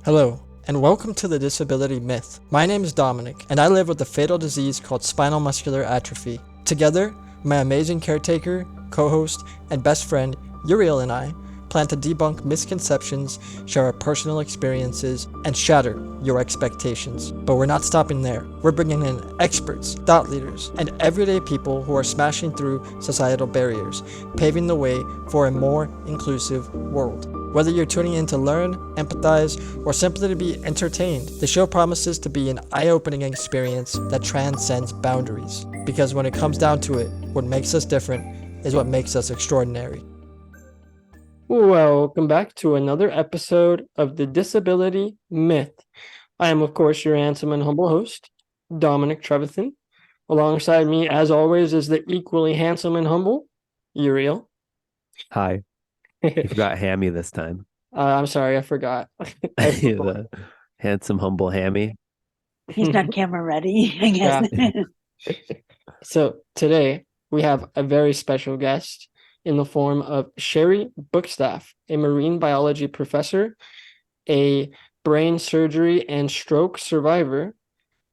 Hello, and welcome to the Disability Myth. My name is Dominic, and I live with a fatal disease called spinal muscular atrophy. Together, my amazing caretaker, co-host, and best friend, Uriel, and I plan to debunk misconceptions, share our personal experiences, and shatter your expectations. But we're not stopping there. We're bringing in experts, thought leaders, and everyday people who are smashing through societal barriers, paving the way for a more inclusive world. Whether you're tuning in to learn, empathize, or simply to be entertained, the show promises to be an eye-opening experience that transcends boundaries. Because when it comes down to it, what makes us different is what makes us extraordinary. Welcome back to another episode of the Disability Myth. I am, of course, your handsome and humble host, Dominic Trevathan. Alongside me, as always, is the equally handsome and humble Uriel. Hi. You forgot Hammy this time. I'm sorry, I forgot. The handsome, humble Hammy. He's not camera ready, I guess. Yeah. So today we have a very special guest in the form of Shari Bookstaff, a marine biology professor, a brain surgery and stroke survivor,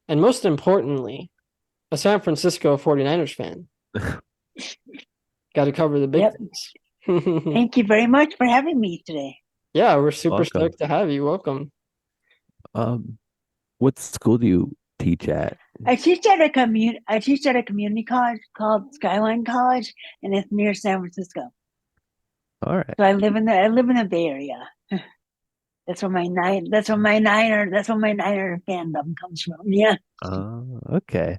and most importantly, a San Francisco 49ers fan. Got to cover the big things. Thank you very much for having me today. Yeah, we're super Welcome. stoked to have you. Welcome. What school do you teach at? I teach at a community college called Skyline College, and it's near San Francisco. All right. So I live in the Bay Area. That's where my Niner fandom comes from. Yeah. Okay.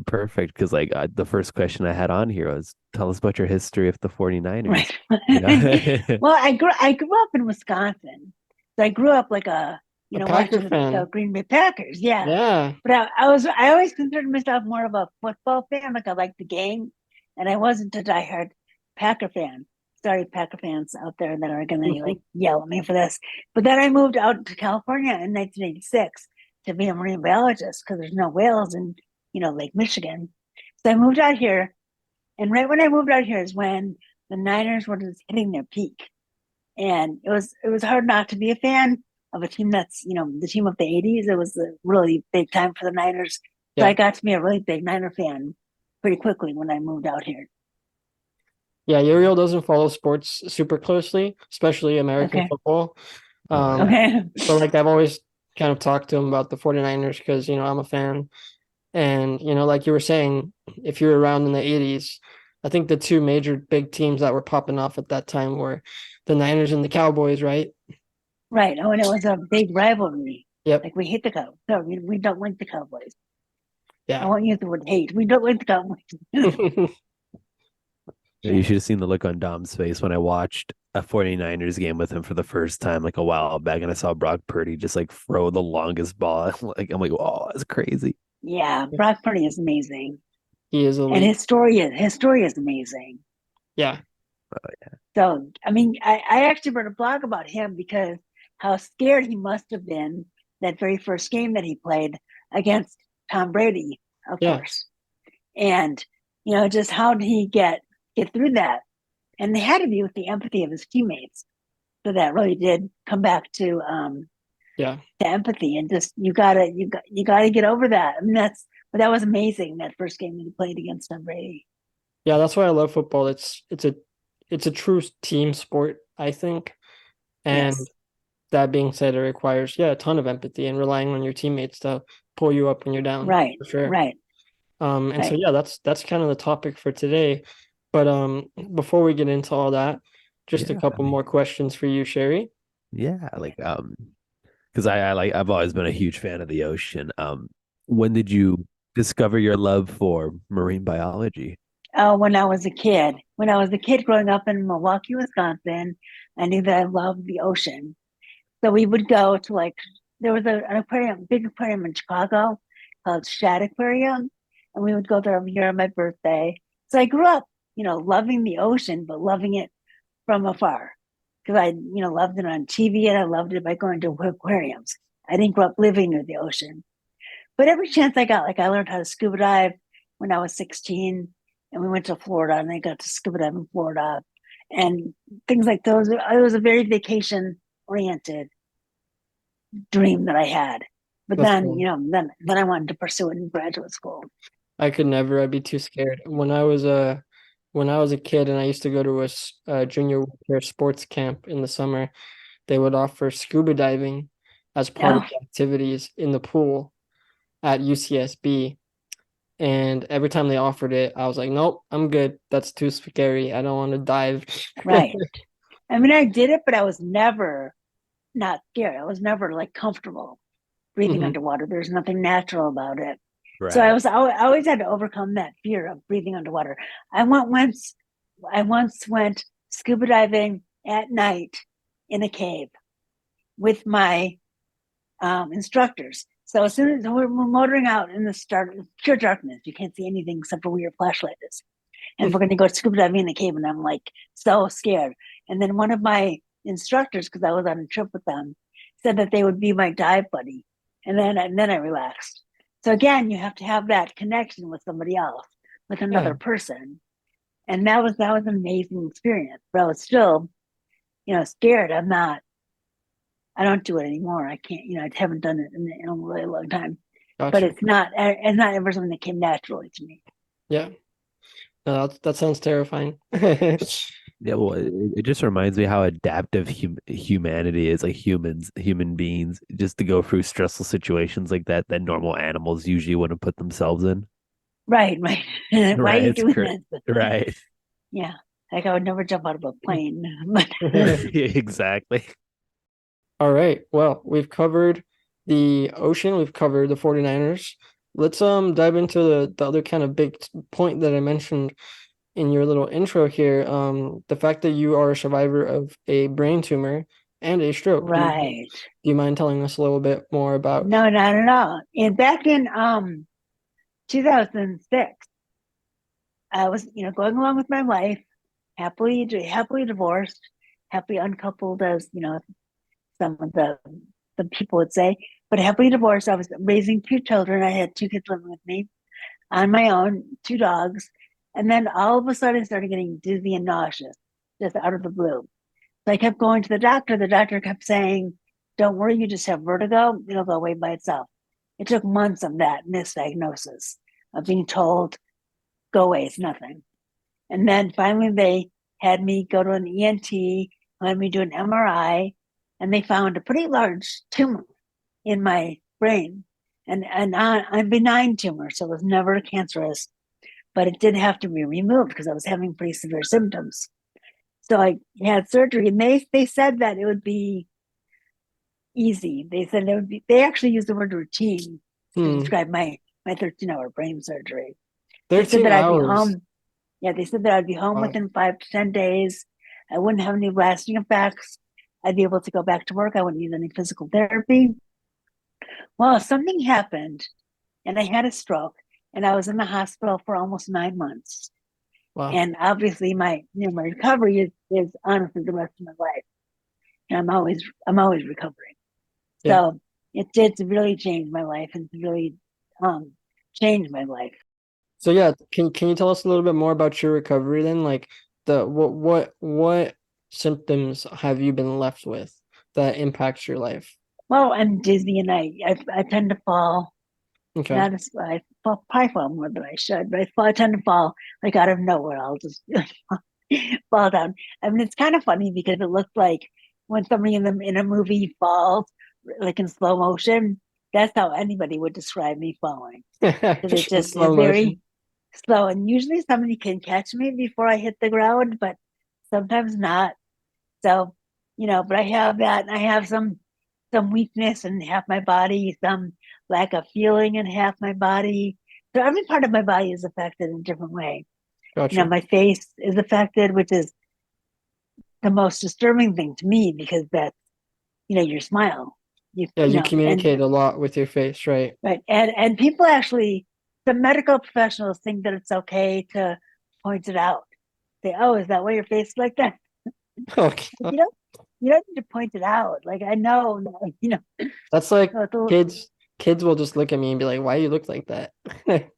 Perfect. Because the first question I had on here was, tell us about your history of the 49ers. Right. Well, I grew up in Wisconsin. So I grew up like Packer fan. the Green Bay Packers. Yeah. Yeah. But I always considered myself more of a football fan. Like I liked the game, and I wasn't a diehard Packer fan. Sorry, Packer fans out there that are gonna like yell at me for this. But then I moved out to California in 1986 to be a marine biologist because there's no whales in Lake Michigan. So I moved out here, and right when I moved out here is when the Niners were just hitting their peak, and it was hard not to be a fan of a team that's the team of the 80s. It was a really big time for the Niners. So I got to be a really big Niner fan pretty quickly when I moved out here. Yeah, Uriel doesn't follow sports super closely, especially American football. So like I've always kind of talked to him about the 49ers because, I'm a fan. And, like you were saying, if you're around in the 80s, I think the two major big teams that were popping off at that time were the Niners and the Cowboys, right? Right. Oh, and it was a big rivalry. Yep. Like we hate the Cowboys. No, we don't like the Cowboys. Yeah. I won't use the word hate. We don't like the Cowboys. You should have seen the look on Dom's face when I watched a 49ers game with him for the first time, like a while back, and I saw Brock Purdy just like throw the longest ball. I'm like, oh, that's crazy. Yeah, Brock Purdy is amazing. He is elite. And his story is amazing. Yeah. Oh, yeah. So, I mean, I actually wrote a blog about him because how scared he must have been that very first game that he played against Tom Brady, of course. And, just how did he get through that? And they had to be with the empathy of his teammates. So that really did come back to empathy, and just you gotta get over that. I mean, that was amazing, that first game that he played against Tom Brady. Yeah, that's why I love football. It's a true team sport, I think. And that being said, it requires a ton of empathy and relying on your teammates to pull you up when you're down. Right. For sure. Right. So that's kind of the topic for today. But before we get into all that, just a couple more questions for you, Shari. Yeah, because I've always been a huge fan of the ocean. When did you discover your love for marine biology? When I was a kid. When I was a kid growing up in Milwaukee, Wisconsin, I knew that I loved the ocean. So we would go to there was an aquarium, big aquarium in Chicago called Shad Aquarium, and we would go there every year on my birthday. So I grew up, loving the ocean, but loving it from afar because I, loved it on TV and I loved it by going to aquariums. I didn't grow up living near the ocean, but every chance I got, I learned how to scuba dive when I was 16, and we went to Florida and I got to scuba dive in Florida and things like those. It was a very vacation oriented dream that I had. But That's then, cool. then I wanted to pursue it in graduate school. I could never. I'd be too scared. When I was a kid and I used to go to a junior winter sports camp in the summer, they would offer scuba diving as part of Yeah. the activities in the pool at UCSB. And every time they offered it, I was like, nope, I'm good. That's too scary. I don't want to dive. Right. I mean, I did it, but I was never not scared. I was never like comfortable breathing Mhm. underwater. There's nothing natural about it. So Right. I always had to overcome that fear of breathing underwater. I once went scuba diving at night in a cave with my instructors. So as soon as we're motoring out in the start, pure darkness, you can't see anything except for where your flashlight is. And we're going to go scuba diving in the cave, and I'm like so scared. And then one of my instructors, because I was on a trip with them, said that they would be my dive buddy, and then I relaxed. So again, you have to have that connection with somebody else, with another Yeah, person, and that was an amazing experience. But I was still, scared. I don't do it anymore. I can't, I haven't done it in a really long time. But gotcha. it's not ever something that came naturally to me. Yeah, no, that sounds terrifying. Yeah, well, it just reminds me how adaptive humanity is, like human beings, just to go through stressful situations like that normal animals usually wouldn't put themselves in. Right, right. Why are Right, you it's doing correct. this? Right. Yeah. Like I would never jump out of a plane. But Exactly. All right. Well, we've covered the ocean, we've covered the 49ers. Let's dive into the other kind of big point that I mentioned in your little intro here. The fact that you are a survivor of a brain tumor and a stroke. right. Do you mind telling us a little bit more about? No, not at all. And back in 2006, I was, going along with my life, happily divorced, happily uncoupled, as some of the people would say, but happily divorced. I was raising two children. I had two kids living with me on my own, two dogs. And then all of a sudden I started getting dizzy and nauseous just out of the blue. So I kept going to the doctor. The doctor kept saying, don't worry, you just have vertigo. It'll go away by itself. It took months of that misdiagnosis of being told, go away, it's nothing. And then finally they had me go to an ENT, had me do an MRI, and they found a pretty large tumor in my brain, and a benign tumor, so it was never cancerous, but it did have to be removed because I was having pretty severe symptoms. So I had surgery, and they said that it would be easy. They said it would be. They actually used the word routine to Hmm, describe my 13-hour brain surgery. They said 13 that I'd be hours. home. Yeah, they said that I'd be home Wow. within 5 to 10 days. I wouldn't have any lasting effects. I'd be able to go back to work. I wouldn't need any physical therapy. Well, something happened and I had a stroke and I was in the hospital for almost 9 months. Wow. And obviously my recovery is honestly the rest of my life. And I'm always recovering. Yeah. So it did really change my life and really um changed my life. So yeah, can you tell us a little bit more about your recovery then? Like what symptoms have you been left with that impacts your life? Well, I'm dizzy and I tend to fall. Okay. Not as I fall, probably fall more than I should, but I tend to fall like out of nowhere. I'll just fall down. I mean, it's kind of funny because it looks like when somebody in a movie falls, like in slow motion. That's how anybody would describe me falling because it In just is slow motion. very slow. And usually somebody can catch me before I hit the ground, but sometimes not. So, but I have that, and I have some weakness in half my body, some lack of feeling in half my body. So every part of my body is affected in a different way. Gotcha. My face is affected, which is the most disturbing thing to me because that's, your smile. Yeah, you And communicate a lot with your face, right? right. And people actually, the medical professionals think that it's okay to point it out. Say, oh, is that why your face is like that? Okay. You don't you don't need to point it out. Like I know, That's like so it's kids will just look at me and be like, "Why you look like that?"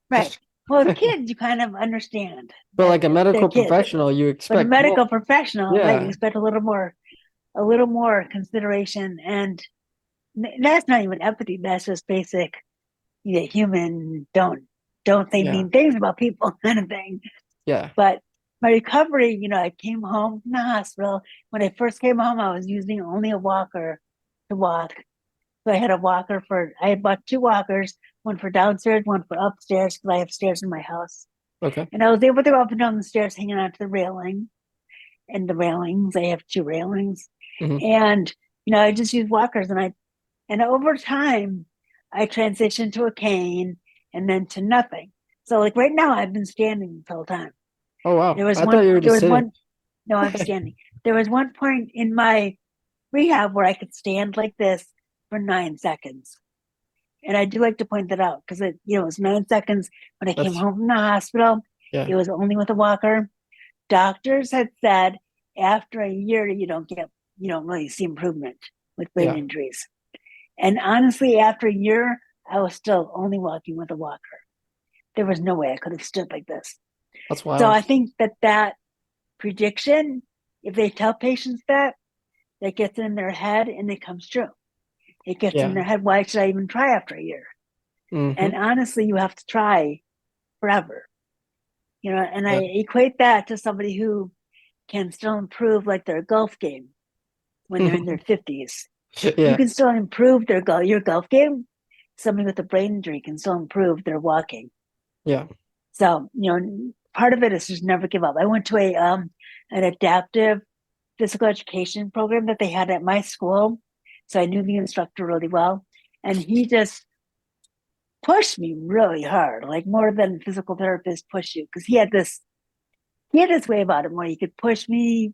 right. Well, with kids, you kind of understand But that like a they're medical kids. professional, you But a expect more. medical professional, right, you Yeah. expect a little more consideration and That's not even empathy. That's just basic, human don't say Yeah. mean things about people kind of thing. Yeah. But my recovery, I came home from the hospital. When I first came home, I was using only a walker to walk. So I had bought two walkers, one for downstairs, one for upstairs, because I have stairs in my house. Okay. And I was able to go up and down the stairs hanging onto the railing. And the railings, I have two railings. Hmm. And, I just use walkers. And over time, I transitioned to a cane and then to nothing. So like right now, I've been standing the whole time. Oh wow. There was I thought one, you were there just was sitting. one, no, I'm standing. There was one point in my rehab where I could stand like this for 9 seconds. And I do like to point that out because it was 9 seconds when I came That's home from the hospital. yeah. It was only with a walker. Doctors had said after a year you don't really see improvement with brain Yeah. injuries. And honestly, after a year, I was still only walking with a walker. There was no way I could have stood like this. That's So wild. I think that prediction, if they tell patients that gets in their head and it comes true. It gets in Yeah. their head. Why should I even try after a year? Hmm. And honestly, you have to try forever. And I Yeah. equate that to somebody who can still improve like their golf game when they're in their 50s. You Yeah. can still improve your golf game. Somebody with a brain injury can still improve their walking. Yeah. So, part of it is just never give up. I went to an adaptive physical education program that they had at my school. So I knew the instructor really well. And he just pushed me really hard, like more than physical therapists push you. Because he had this way about him where he could push me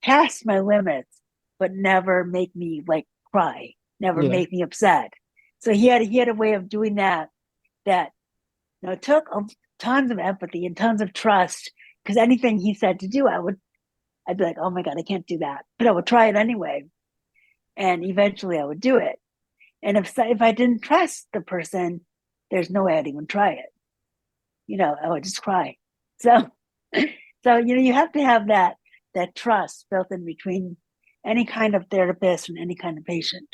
past my limits, but never make me like cry, never Yeah. make me upset. So he had a way of doing that it took tons of empathy and tons of trust. Because anything he said to do, I'd be like, oh my God, I can't do that. But I would try it anyway. And eventually I would do it. And if I didn't trust the person, there's no way I'd even try it. I would just cry. So you have to have that trust built in between any kind of therapist and any kind of patient.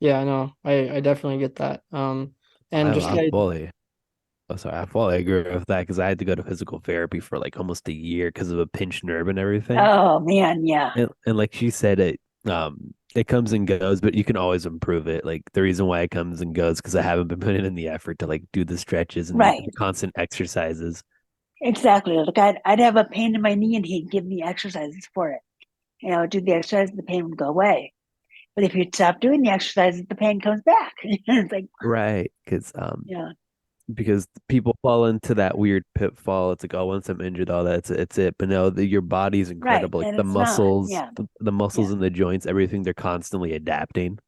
Yeah, I know. I definitely get that. And just I like fully, oh, sorry, I fully agree with that because I had to go to physical therapy for like almost a year because of a pinched nerve and everything. Oh man, yeah. And like she said, it comes and goes, but you can always improve it. Like the reason why it comes and goes because I haven't been putting in the effort to like do the stretches and Right. the constant exercises. Exactly. Like I'd have a pain in my knee and he'd give me exercises for it. I would do the exercise, the pain would go away. But if you stop doing the exercises, the pain comes back. It's like, Right. yeah, Because people fall into that weird pitfall. It's like, oh, once I'm injured, all that, it's it. But no, your body's right. incredible. Like And it's not. Yeah, the yeah, muscles and the joints, everything, they're constantly adapting.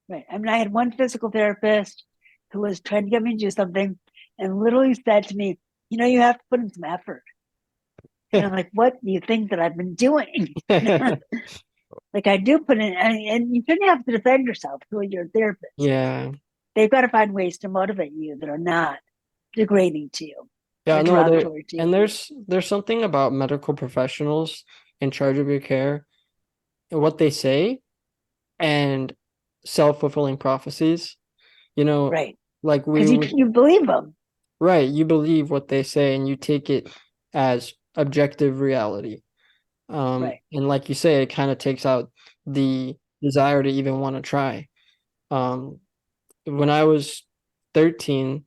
right. I mean, I had one physical therapist who was trying to get me to do something and literally said to me, you have to put in some effort. And I'm like, what do you think that I've been doing? Like I do put in, and you shouldn't have to defend yourself to your therapist. yeah. They've got to find ways to motivate you that are not degrading to you Yeah, or no, there derogatory to and you. there's something about medical professionals in charge of your care and what they say and self-fulfilling prophecies. You know, Right. like we Because you, would you believe them. right, you believe what they say and you take it as objective reality. Right. And like you say, it kind of takes out the desire to even want to try. Um, when I was 13,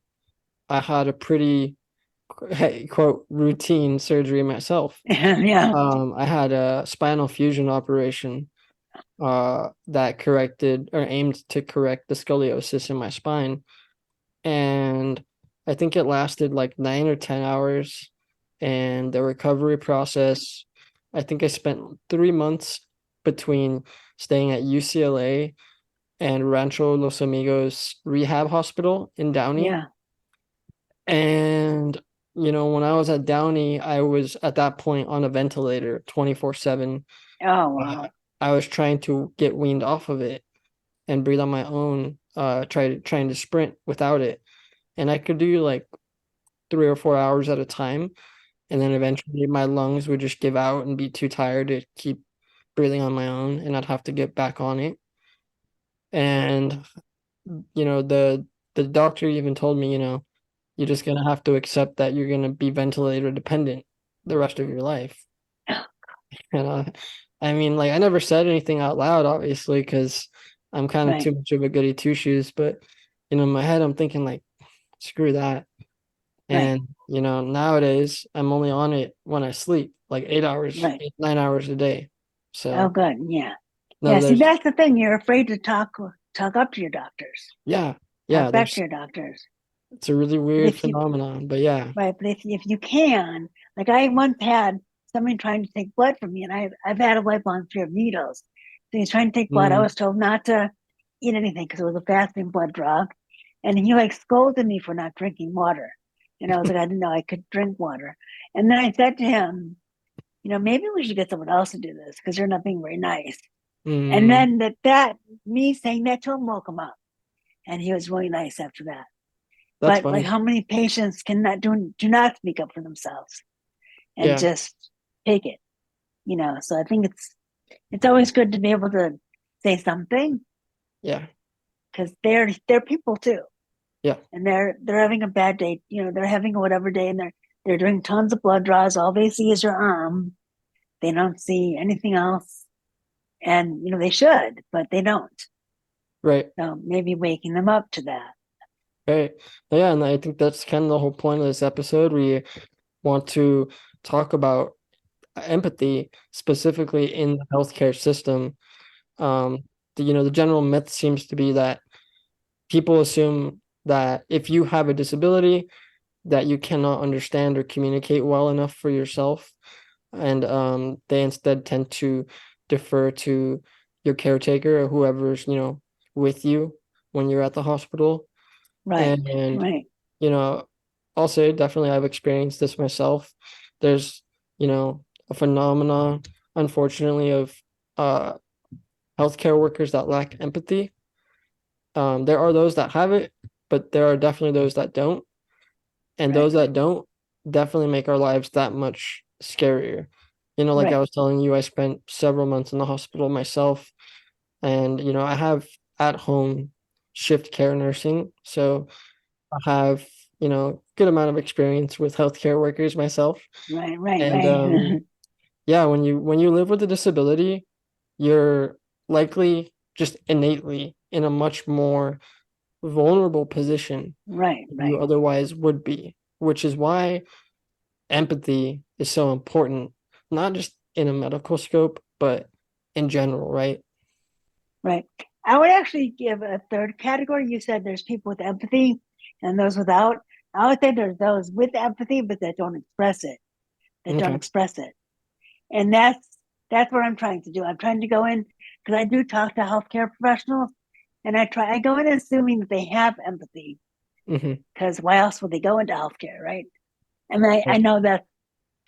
I had a pretty quote routine surgery myself. Yeah. I had a spinal fusion operation that corrected or aimed to correct the scoliosis in my spine. And I think it lasted like 9 or 10 hours. And the recovery process, I think I spent 3 months between staying at UCLA and Rancho Los Amigos Rehab Hospital in Downey. Yeah. And, when I was at Downey, I was at that point on a ventilator 24/7. Oh, Uh, wow. I was trying to get weaned off of it and breathe on my own, trying to sprint without it. And I could do like 3 or 4 hours at a time. And then eventually my lungs would just give out and be too tired to keep breathing on my own, and I'd have to get back on it. And the doctor even told me, you're just gonna have to accept that you're gonna be ventilator dependent the rest of your life. And I mean, like I never said anything out loud, obviously, because I'm kind of Right, too much of a goody two shoes. But in my head, I'm thinking like, screw that. right, And nowadays I'm only on it when I sleep, like 8 hours, right. 9 hours a day. Oh, So good. Yeah. no, Yeah. See, there's that's the thing. You're afraid to talk up to your doctors, yeah, talk yeah, back to there's your doctors. it's a really But weird if you, phenomenon. But yeah. right, but if you can, like I once had somebody trying to take blood from me, and I've had a lifelong fear of needles. So he's trying to take blood. I Mm. was told not to eat anything because it was a fasting blood draw, and he like scolded me for not drinking water. And I was like, I didn't know I could drink water. And then I said to him, maybe we should get someone else to do this because you're not being very nice. And Mm. then that me saying that to him woke him up, and he was really nice after that. That's But like, funny. how many patients cannot do not speak up for themselves and Yeah, just take it? So I think it's always good to be able to say something yeah, because they're people too, yeah, and they're having a bad day. They're having a whatever day, and they're doing tons of blood draws. All they see is your arm. They don't see anything else, and they should, but they don't. right, So maybe waking them up to that. right. Yeah, and I think that's kind of the whole point of this episode. We want to talk about empathy specifically in the healthcare system. The general myth seems to be that people assume that if you have a disability, that you cannot understand or communicate well enough for yourself, and they instead tend to defer to your caretaker or whoever's with you when you're at the hospital. Right, And right, you know I'll say definitely I've experienced this myself. There's a phenomenon, unfortunately, of uh healthcare workers that lack empathy. There are those that have it, but there are definitely those that don't. And right, those that don't definitely make our lives that much scarier. Like I right, was telling you, I spent several months in the hospital myself, and I have at home shift care nursing, so I have good amount of experience with healthcare workers myself. right, right, And right. yeah, when you live with a disability, you're likely just innately in a much more vulnerable position Right, than you right, otherwise would be, which is why empathy is so important, not just in a medical scope, but in general, right? right. I would actually give a third category. You said there's people with empathy and those without. I would say there's those with empathy, but that don't express it. That don't Okay. express it. And that's what I'm trying to do. I'm trying to go in because I do talk to healthcare professionals, and I go in assuming that they have empathy Hmm. because why else would they go into healthcare, right? And I Right. know that's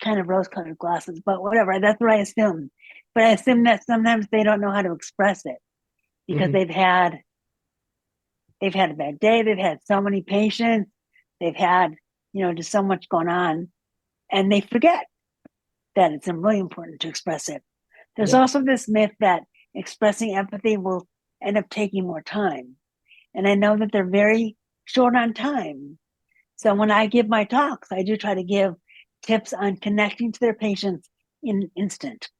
kind of rose-colored glasses, but whatever. That's what I assume. But I assume that sometimes they don't know how to express it because Hmm. they've had a bad day. They've had so many patients. They've had just so much going on, and they forget that it's really important to express it. There's Yeah. also this myth that expressing empathy will end up taking more time, and I know that they're very short on time. So when I give my talks, I do try to give tips on connecting to their patients in an instant.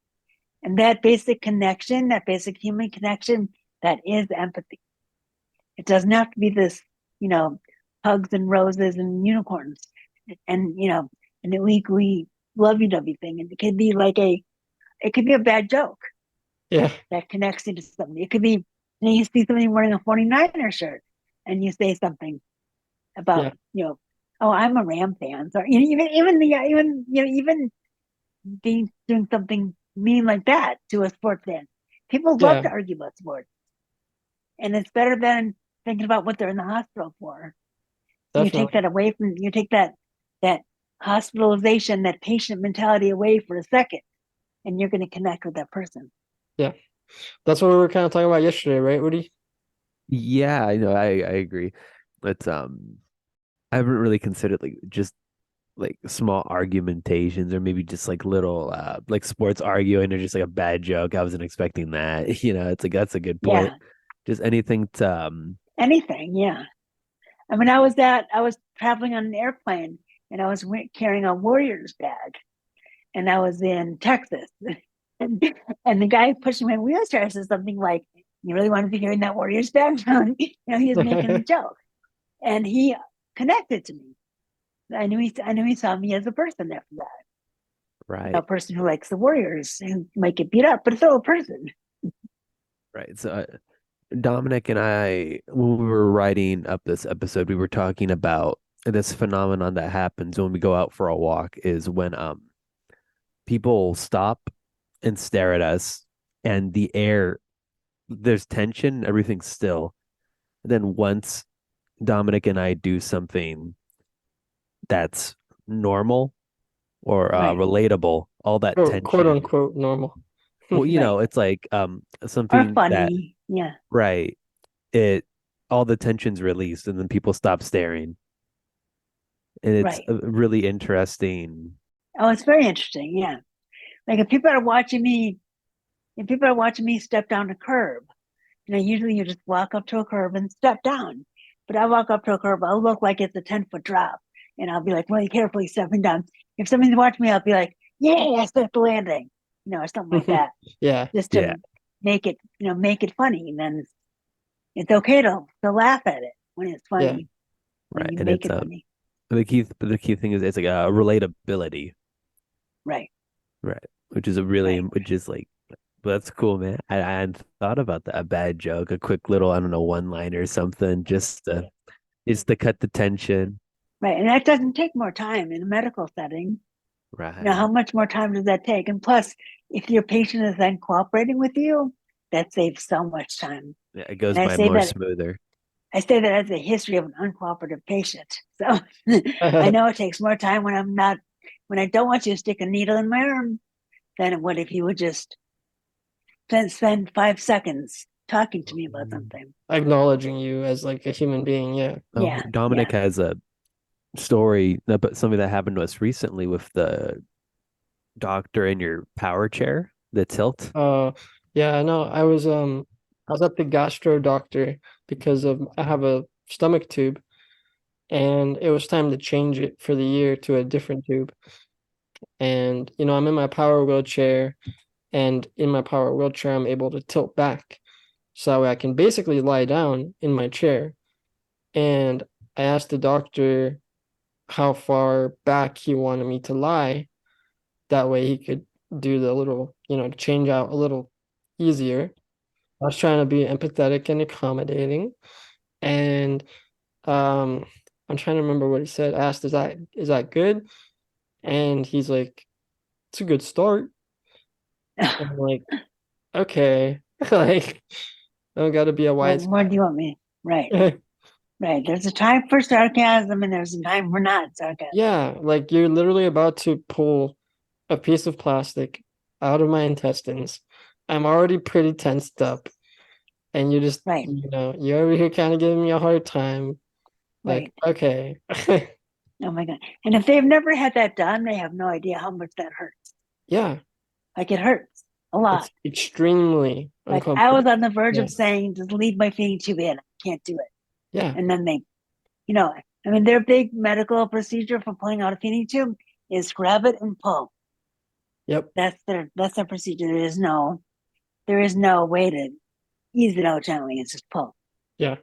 And that basic connection, that basic human connection, that is empathy. It doesn't have to be this, you know, hugs and roses and unicorns and, an weekly lovey-dovey thing. And it could be a bad joke Yeah. that connects you to something. It could be, you see somebody wearing a 49er shirt and you say something about, Yeah. oh, I'm a Ram fan. So even being doing something mean like that to a sports fan. People love Yeah. to argue about sports, and it's better than thinking about what they're in the hospital for. You take Definitely. that away from you take that hospitalization, that patient mentality away for a second, and you're going to connect with that person. Yeah. That's what we were kind of talking about yesterday, right, Woody? Yeah, I know. I agree. It's I haven't really considered like just like small argumentations or maybe just like little like sports arguing or just like a bad joke. I wasn't expecting that. It's like that's a good point. Yeah, Just anything to anything. Yeah. I mean, I was traveling on an airplane and I was carrying a Warriors bag and I was in Texas. And the guy pushing my wheelchair said something like, "You really want to be hearing that Warriors bag?" He was making a joke. And he connected to me. I knew he saw me as a person after that. A right. person who likes the Warriors and might get beat up, but still a person. Right. So Dominic and I, when we were writing up this episode, we were talking about this phenomenon that happens when we go out for a walk is when people stop and stare at us and the air, there's tension, everything's still. And then once Dominic and I do something that's normal or Right. relatable, all that Quote tension. unquote normal. Well, Right. it's like Or something that funny. Yeah. right, it all the tension's released and then people stop staring. And it's Right. a really interesting. Oh, it's very interesting. Yeah. Like if people are watching me step down a curb, usually you just walk up to a curb and step down. But I walk up to a curb, I'll look like it's a 10-foot drop. And I'll be like really carefully stepping down. If somebody's watching me, I'll be like, "Yay, I stuck the landing," or something like that. Yeah. Just Yeah, to make it funny. And then it's okay to laugh at it when it's Yeah. funny, when right. you And make it's it funny. the key thing is it's like a relatability, Right. right? Which is a really Right. which is like that's cool, man. I hadn't thought about that. A bad joke, a quick little, I don't know, one liner or something, just to cut the tension. Right. And that doesn't take more time in a medical setting. How Right. much more time does that take? And plus, if your patient is then cooperating with you, that saves so much time. Yeah, it And goes by more smoother. I say that as a history of an uncooperative patient. So I know it takes more time when I don't want you to stick a needle in my arm than what if you would just spend 5 seconds talking to me about something. Acknowledging you as like a human being. Yeah. Oh, Yeah. Dominic Yeah. has a story about something that happened to us recently with the doctor in your power chair, the tilt. Uh, yeah, I know. I was at the gastro doctor because of I have a stomach tube, and it was time to change it for the year to a different tube. And I'm in my power wheelchair, and in my power wheelchair, I'm able to tilt back, so that way I can basically lie down in my chair. And I asked the doctor how far back he wanted me to lie. That way he could do the little, change out a little easier. I was trying to be empathetic and accommodating. And um I'm trying to remember what he said. I asked, is that good? And he's like, it's a good start. And I'm like, okay. Like, I don't gotta be a What wise more do you want me? Right. guy. Right. There's a time for sarcasm and there's a time for not sarcasm. Yeah, like you're literally about to pull a piece of plastic out of my intestines. I'm already pretty tensed up, and you just, Right. you're over here kind of giving me a hard time. Like, Right. okay. Oh my God. And if they've never had that done, they have no idea how much that hurts. Yeah, Like it hurts a lot. it's extremely Like I was uncomfortable. on the verge Yeah, of saying, just leave my feeding tube in. I can't do it. yeah, And then their big medical procedure for pulling out a feeding tube is grab it and pull. yep, That's their procedure. There is no way to ease it out gently. It's just pull. yeah.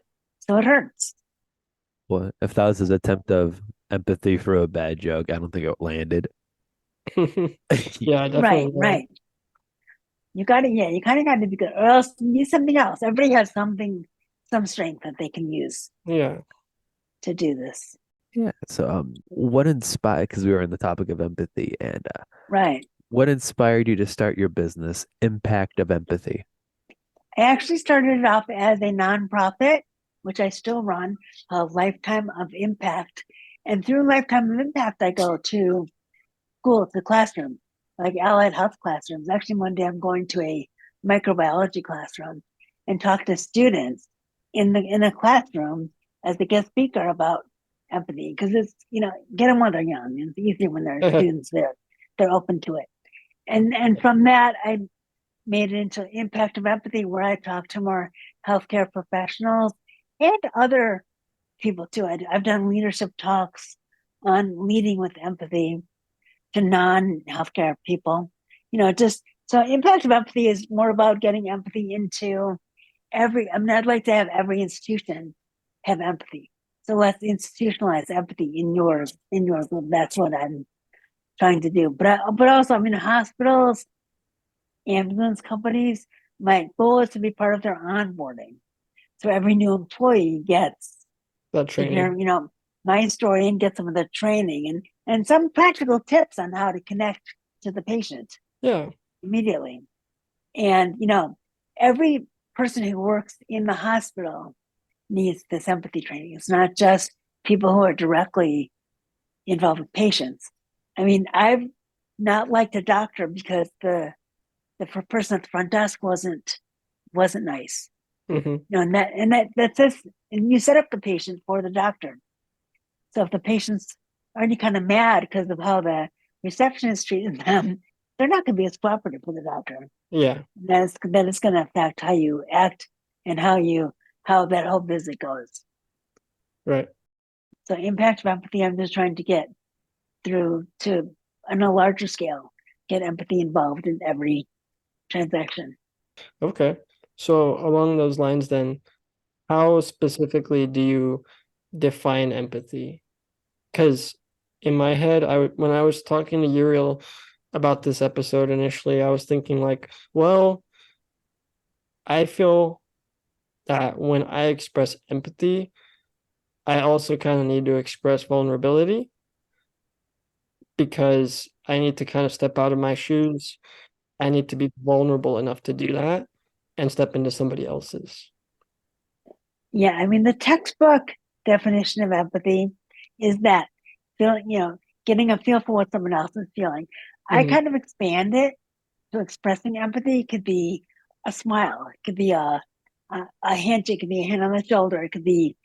So it hurts. Well, if that was his attempt of empathy for a bad joke, I don't think it landed. Yeah, Right, definitely. right. You kind of got to be good, or else you need something else. Everybody has some strength that they can use Yeah. to do this. Yeah. So, what inspired? Because we were on the topic of empathy, and Right. what inspired you to start your business, Impact of Empathy? I actually started it off as a nonprofit, which I still run, a Lifetime of Impact. And through Lifetime of Impact, I go to school, to classroom, like allied health classrooms. Actually, one day I'm going to a microbiology classroom and talk to students in a classroom as the guest speaker about empathy, because it's get them when they're young. It's easier when there are students there; they're open to it. And from that, made it into Impact of Empathy, where I talk to more healthcare professionals and other people too. I've done leadership talks on leading with empathy to non-healthcare people. Just so Impact of Empathy is more about getting empathy into I'd like to have every institution have empathy. So let's institutionalize empathy in yours group. That's what I'm trying to do. But also, I'm in hospitals, ambulance companies. My goal is to be part of their onboarding. So every new employee gets That to hear, training. my story and get some of the training and some practical tips on how to connect to the patient Yeah. immediately. And, every person who works in the hospital needs this empathy training. It's not just people who are directly involved with patients. I mean, I've not liked a doctor because the person at the front desk wasn't nice. Hmm. That's this, and you set up the patient for the doctor. So if the patient's already kind of mad because of how the receptionist treated them, they're not going to be as cooperative with the doctor. Yeah. That is going to affect how you act and how that whole visit goes. Right. So Impact of Empathy, I'm just trying to get through to on a larger scale, get empathy involved in every transaction. Okay. So along those lines, then, how specifically do you define empathy? Because in my head, when I was talking to Uriel about this episode initially, I was thinking like, well, I feel that when I express empathy, I also kind of need to express vulnerability because I need to kind of step out of my shoes. I need to be vulnerable enough to do that and step into somebody else's. Yeah, I mean the textbook definition of empathy is that feeling, getting a feel for what someone else is feeling. I Mhm. kind of expand it to expressing empathy. It could be a smile, it could be a handshake, it could be a hand on the shoulder, it could be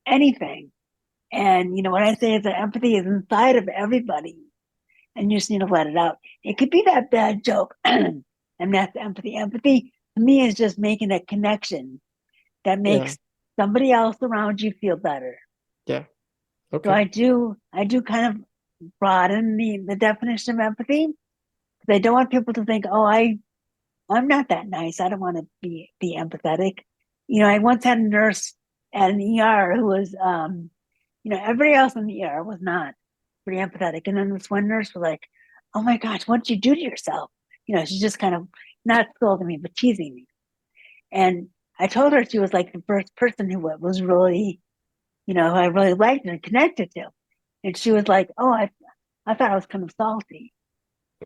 anything. And what I say is that empathy is inside of everybody, and you just need to let it out. It could be that bad joke, and that's empathy. Empathy to me is just making a connection that Yeah. makes somebody else around you feel better. Yeah. So Okay. I do kind of broaden the definition of empathy, because I don't want people to think, oh, I'm not that nice. I don't want to be empathetic. I once had a nurse at an ER who was everybody else in the ER was not pretty empathetic. And then this one nurse was like, oh my gosh, what did you do to yourself? She's just kind of not scolding me, but teasing me. And I told her she was like the first person who was really, who I really liked and connected to. And she was like, oh, I thought I was kind of salty.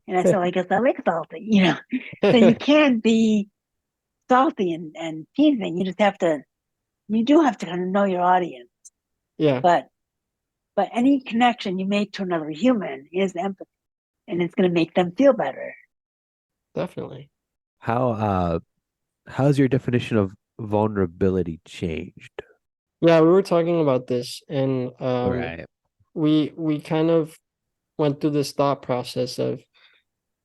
And I said, well, I guess I like salty. So you can be salty and teasing. You do have to kind of know your audience. Yeah, But any connection you make to another human is empathy, and it's going to make them feel better. definitely. How how's your definition of vulnerability changed? Yeah, we were talking about this and Right. we kind of went through this thought process of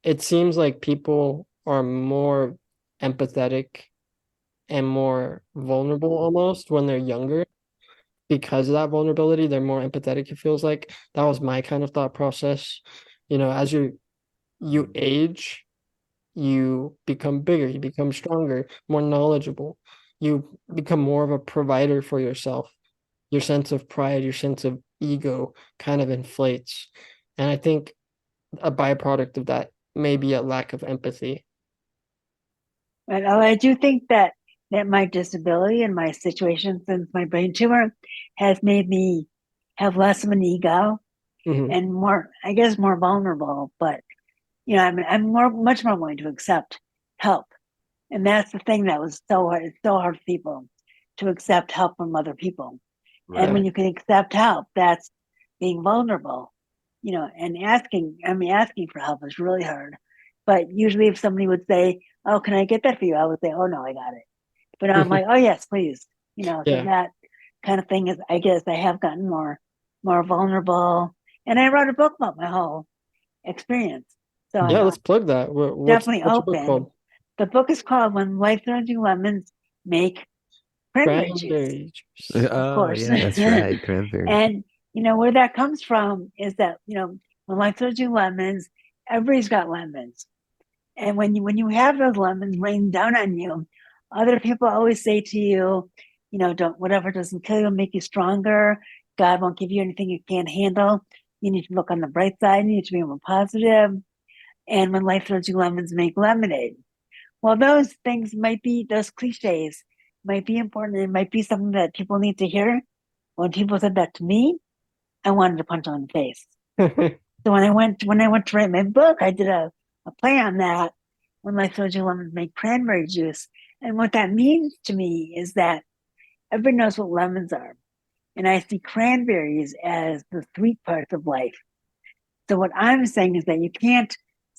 it seems like people are more empathetic and more vulnerable almost when they're younger because of that vulnerability. They're more empathetic, it feels like. That was my kind of thought process. As you age, you become bigger, you become stronger, more knowledgeable. You become more of a provider for yourself. Your sense of pride, your sense of ego kind of inflates. And I think a byproduct of that may be a lack of empathy. And I do think that my disability and my situation since my brain tumor has made me have less of an ego Hmm. and more, I guess, more vulnerable. But I'm much more willing to accept help, and that's the thing that was so hard. It's so hard for people to accept help from other people. And Yeah. when Right. you can accept help, that's being vulnerable, and asking for help is really hard. But usually if somebody would say, oh, can I get that for you? I would say, oh, no, I got it. But I'm like, oh, yes, please. So Yeah. that kind of thing is, I guess I have gotten more vulnerable. And I wrote a book about my whole experience. So Yeah, I'm let's plug that. What's definitely what's your book open. called? The book is called When Life Throws You Lemons Make Cranberry Juice. Cranberry juice. Of Oh, course. yeah, that's right. Cranberry. And where that comes from is that, when life throws you lemons, everybody's got lemons. And when you have those lemons rain down on you, other people always say to you, don't, whatever doesn't kill you will make you stronger. God won't give you anything you can't handle. You need to look on the bright side. You need to be more positive. And when life throws you lemons, make lemonade. Well, those things might be, those cliches might be important. It might be something that people need to hear. When people said that to me, I wanted to punch them in the face. So when I went to write my book, I did a play on that. When life throws you lemons, make cranberry juice. And what that means to me is that everybody knows what lemons are. And I see cranberries as the sweet parts of life. So what I'm saying is that you can't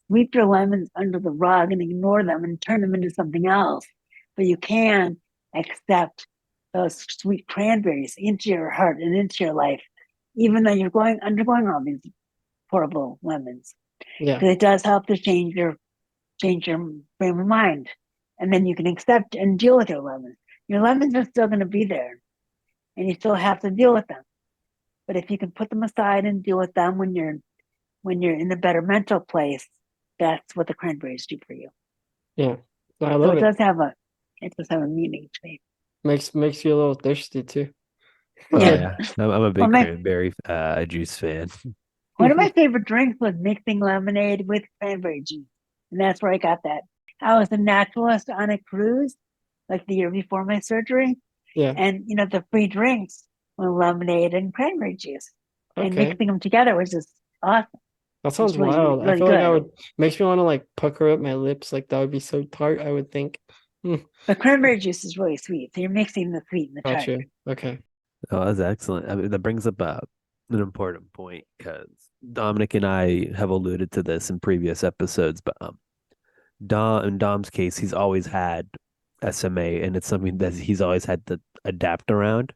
sweep your lemons under the rug and ignore them and turn them into something else. But you can accept those sweet cranberries into your heart and into your life, even though you're undergoing all these horrible lemons. Yeah. Because it does help to change your frame of mind. And then you can accept and deal with your lemons. Your lemons are still going to be there, and you still have to deal with them. But if you can put them aside and deal with them when you're in a better mental place, that's what the cranberries do for you. Yeah. I So love it it. does have a meaning to me. Makes you a little thirsty too. Oh, Yeah. yeah. I'm a big Well, cranberry juice fan. one of my favorite drinks was mixing lemonade with cranberry juice. And that's where I got that. I was a naturalist on a cruise, like the year before my surgery. Yeah. And, the free drinks were lemonade and cranberry juice. And Okay. mixing them together was just awesome. That sounds really, wild. I really feel like I good. would makes me want to like pucker up my lips. Like that would be so tart, I would think. But cranberry juice is really sweet. So you're mixing the sweet and the tart. Gotcha. Okay. Oh, that's excellent. I mean, that brings up an important point because Dominic and I have alluded to this in previous episodes, but in Dom's case, he's always had SMA, and it's something that he's always had to adapt around.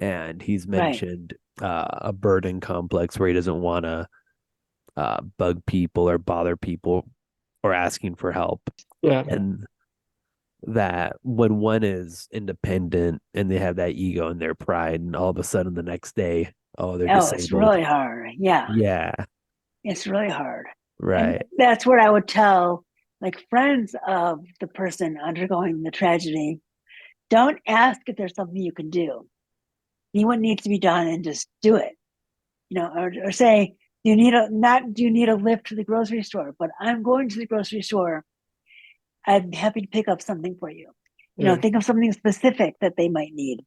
And he's Right. mentioned a burden complex where he doesn't want to bug people or bother people or asking for help. Yeah. And that when one is independent and they have that ego and their pride, and all of a sudden the next day, they're It's disabled. really hard. Yeah. Yeah, It's really hard. right. And that's what I would tell like friends of the person undergoing the tragedy. Don't ask if there's something you can do. See what needs to be done and just do it. Or say, do you need a lift to the grocery store? But I'm going to the grocery store. I'm happy to pick up something for you. Yeah. Think of something specific that they might need.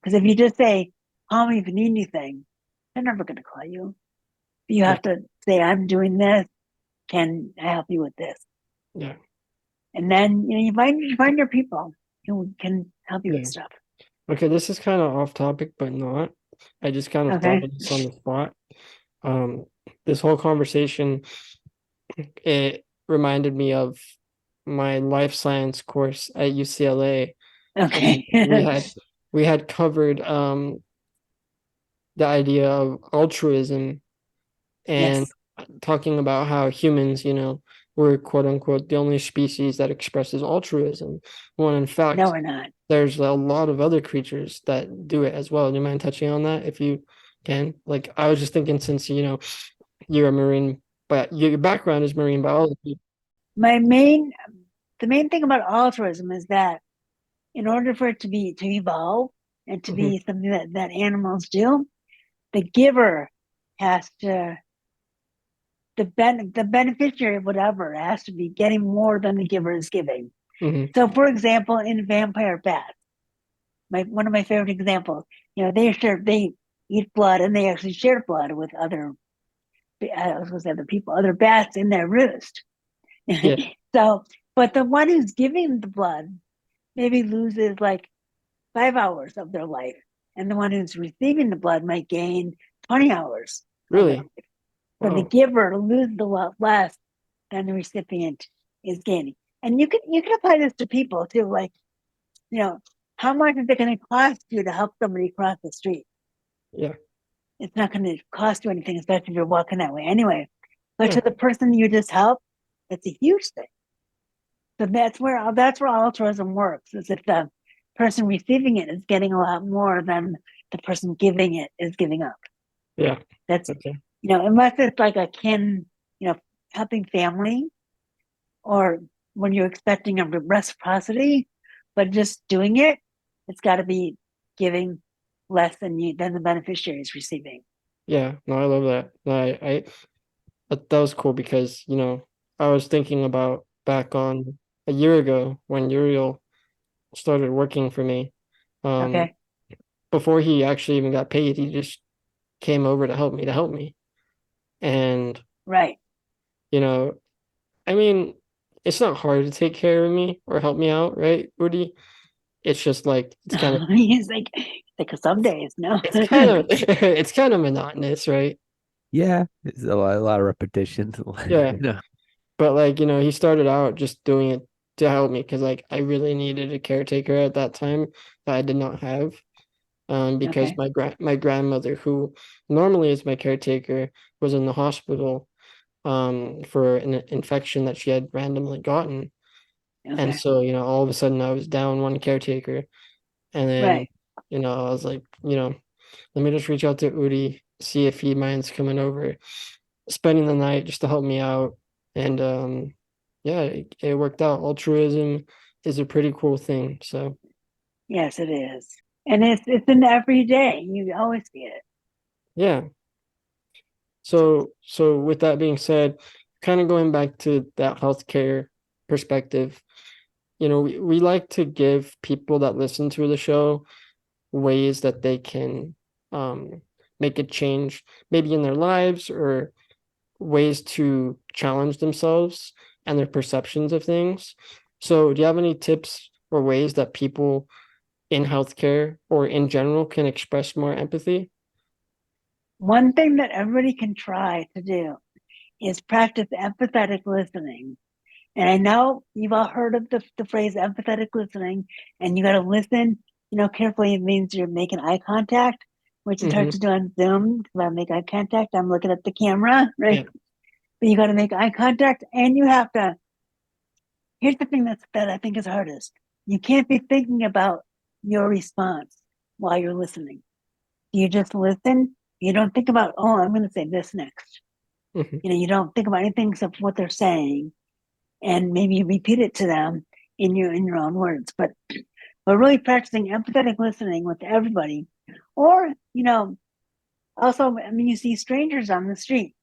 Because if you just say, call me if you need anything, they're never going to call you. You have to say, I'm doing this. Can I help you with this? Yeah. And then you find your people who can help you Yeah. with stuff. Okay, this is kind of off topic, but not. I just kind of thought of this on the spot. This whole conversation, it reminded me of my life science course at UCLA. Okay. We had covered the idea of altruism and talking about how humans, we're quote unquote the only species that expresses altruism. When in fact, No, we're not. there's a lot of other creatures that do it as well. Do you mind touching on that if you can? Like, I was just thinking, since you're a marine, but your background is marine biology. The main thing about altruism is that in order for it to evolve and to be something that animals do, the giver has to, the beneficiary of whatever has to be getting more than the giver is giving. So, for example, in vampire bats, one of my favorite examples, they eat blood and they actually share blood with other bats in their roost. Yeah. So, but the one who's giving the blood maybe loses like 5 hours of their life, and the one who's receiving the blood might gain 20 hours. Really? So the giver loses a lot less than the recipient is gaining. And you can apply this to people too, like, how much is it going to cost you to help somebody cross the street? Yeah. It's not going to cost you anything, especially if you're walking that way anyway. But to the person you just helped, it's a huge thing. So that's where altruism works, is if the person receiving it is getting a lot more than the person giving it is giving up. Yeah. That's, Okay. unless it's like a kin, helping family, or when you're expecting a reciprocity, but just doing it, it's got to be giving less than the beneficiary is receiving. Yeah. No, I love that. No, that was cool because, I was thinking about back on a year ago when Uriel started working for me. Um, Okay. Before he actually even got paid, he just came over to help me. And, Right. you know, I mean, it's not hard to take care of me or help me out, right, Woody? It's just like He's like some days, no. it's kind of monotonous, right? Yeah, it's a lot of repetition. Yeah. No. But like, he started out just doing it to help me because like I really needed a caretaker at that time that I did not have. Because Okay. my grandmother, who normally is my caretaker, was in the hospital for an infection that she had randomly gotten. And Okay. so, all of a sudden I was down one caretaker. And then, Right. I was like, let me just reach out to Udi, see if he minds coming over, spending the night just to help me out. And yeah, it worked out. Altruism is a pretty cool thing. So Yes, it is. And it's in every day. You always see it. yeah. So with that being said, kind of going back to that healthcare perspective, we like to give people that listen to the show ways that they can make a change, maybe in their lives or ways to challenge themselves and their perceptions of things. So, do you have any tips or ways that people in healthcare or in general can express more empathy? One thing that everybody can try to do is practice empathetic listening. And I know you've all heard of the phrase empathetic listening, and you got to listen, carefully. It means you're making eye contact, which is hard Mm-hmm. to do on Zoom. When I make eye contact, I'm looking at the camera, Yeah. right? But you got to make eye contact, and you have to. Here's the thing that I think is hardest. You can't be thinking about your response while you're listening. You just listen. You don't think about, oh, I'm going to say this next. Mm-hmm. You don't think about anything except what they're saying, and maybe you repeat it to them in your own words. But really practicing empathetic listening with everybody, or also, I mean, you see strangers on the street.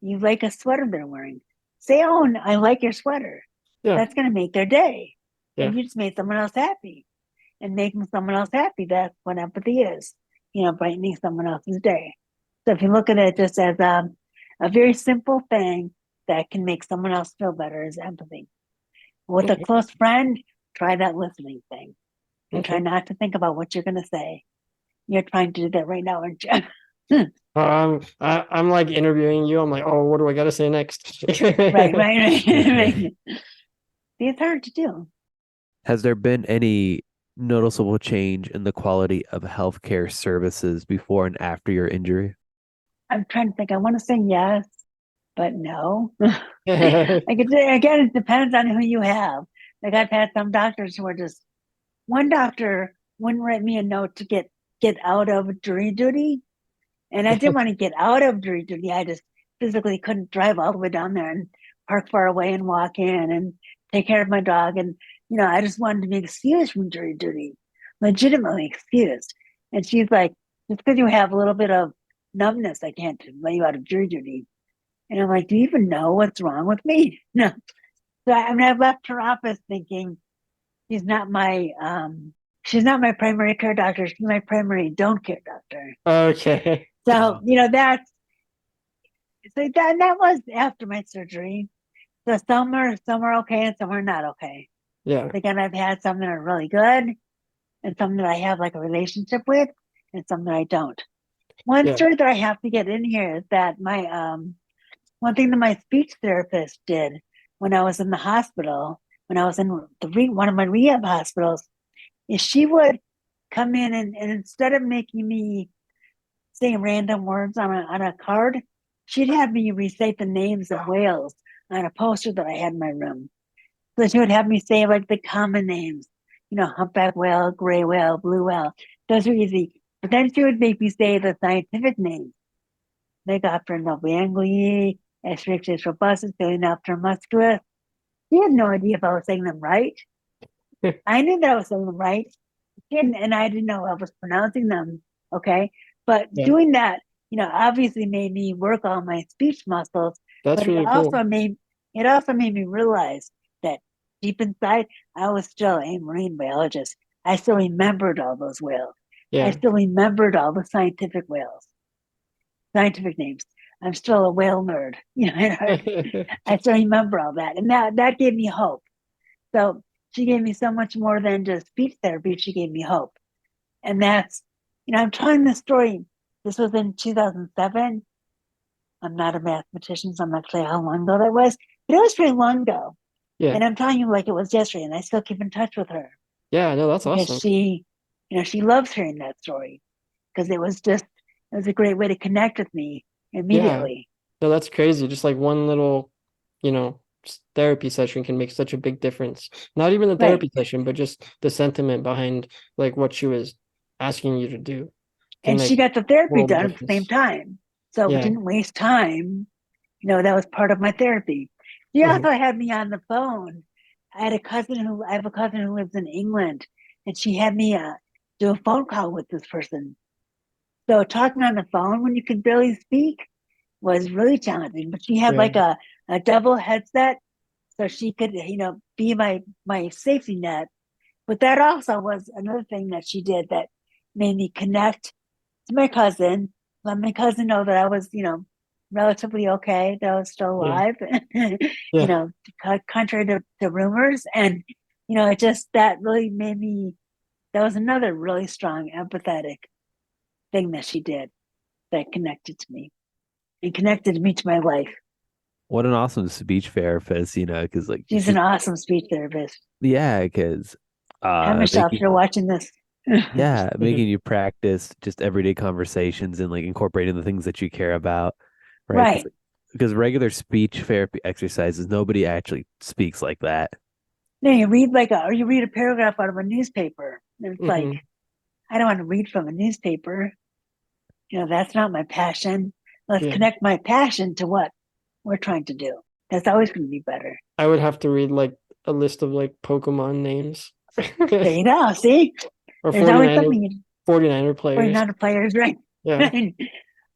You like a sweater they're wearing. Say, "Oh, I like your sweater." Yeah. That's going to make their day, Yeah. and you just made someone else happy. And making someone else happy, that's what empathy is. Brightening someone else's day. So if you look at it just as a very simple thing that can make someone else feel better, is empathy. With a Okay. close friend, try that listening thing and try Okay. not to think about what you're going to say. You're trying to do that right now, aren't you? I'm like interviewing you. I'm like, oh, what do I got to say next? Right, right, right, right. See, it's hard to do. Has there been any noticeable change in the quality of healthcare services before and after your injury? I'm trying to think. I want to say yes, but no. Yeah. Again, it depends on who you have. Like I've had some doctors who are just, one doctor wouldn't write me a note to get out of jury duty, and I didn't want to get out of jury duty. I just physically couldn't drive all the way down there and park far away and walk in and take care of my dog. And I just wanted to be excused from jury duty, legitimately excused. And she's like, just because you have a little bit of numbness, I can't let you out of jury duty. And I'm like, do you even know what's wrong with me? No. So I've left her office thinking she's not my primary care doctor. She's my primary don't care doctor. Okay. So that was after my surgery. So some are okay and some are not okay. Yeah. Again, I've had some that are really good and some that I have like a relationship with and some that I don't. One Yeah. story that I have to get in here is that my one thing that my speech therapist did when I was in the hospital, when I was in one of my rehab hospitals, is she would come in and instead of making me say random words on a card, she'd have me recite the names of whales on a poster that I had in my room. So she would have me say like the common names, humpback whale, gray whale, blue whale. Those are easy. But then she would make me say the scientific names. Megoptera novaanglii, Escherichia robustus, Phalaenoptera musculus. She had no idea if I was saying them right. I knew that I was saying them right. She didn't, and I didn't know I was pronouncing them. Okay. But Yeah. doing that, obviously made me work on my speech muscles. That's But really cool. it also made me realize that deep inside, I was still a marine biologist. I still remembered all those whales. I Yeah. still remembered all the scientific names. I'm still a whale nerd. I still remember all that. And that gave me hope. So she gave me so much more than just speech therapy. She gave me hope. And that's, I'm telling this story. This was in 2007. I'm not a mathematician, so I'm not sure how long ago that was, but it was pretty long ago. Yeah. And I'm telling you like it was yesterday, and I still keep in touch with her. Yeah, no, that's because awesome. she loves hearing that story because it was a great way to connect with me immediately. No, that's crazy. Just like one little, therapy session can make such a big difference. Not even the therapy session, but just the sentiment behind like what she was asking you to do can And she make got the therapy world of done at the same difference. time. So we Yeah. didn't waste time. That was part of my therapy. She Mhm. also had me on the phone. I have a cousin who lives in England, and she had me do a phone call with this person. So talking on the phone when you can barely speak was really challenging. But she had Yeah. like a double headset, so she could, be my safety net. But that also was another thing that she did that made me connect to my cousin, let my cousin know that I was, relatively okay, that I was still Yeah. alive, Yeah. contrary to rumors. And, it just, that really made me, that was another really strong, empathetic thing that she did that connected to me and connected me to my life. What an awesome speech therapist, because like She's an she's awesome speech therapist. yeah, because Hi, Michelle, if making you're watching this. yeah, Mhm. making you practice just everyday conversations and like incorporating the things that you care about, right? Right. Because regular speech therapy exercises, nobody actually speaks like that. No, you read or you read a paragraph out of a newspaper. And it's like, Mhm. I don't want to read from a newspaper. That's not my passion. Let's Yeah. connect my passion to what we're trying to do. That's always going to be better. I would have to read like a list of like Pokemon names There you go. See, or there's always 49er something 49er for players. not a players, right? Yeah.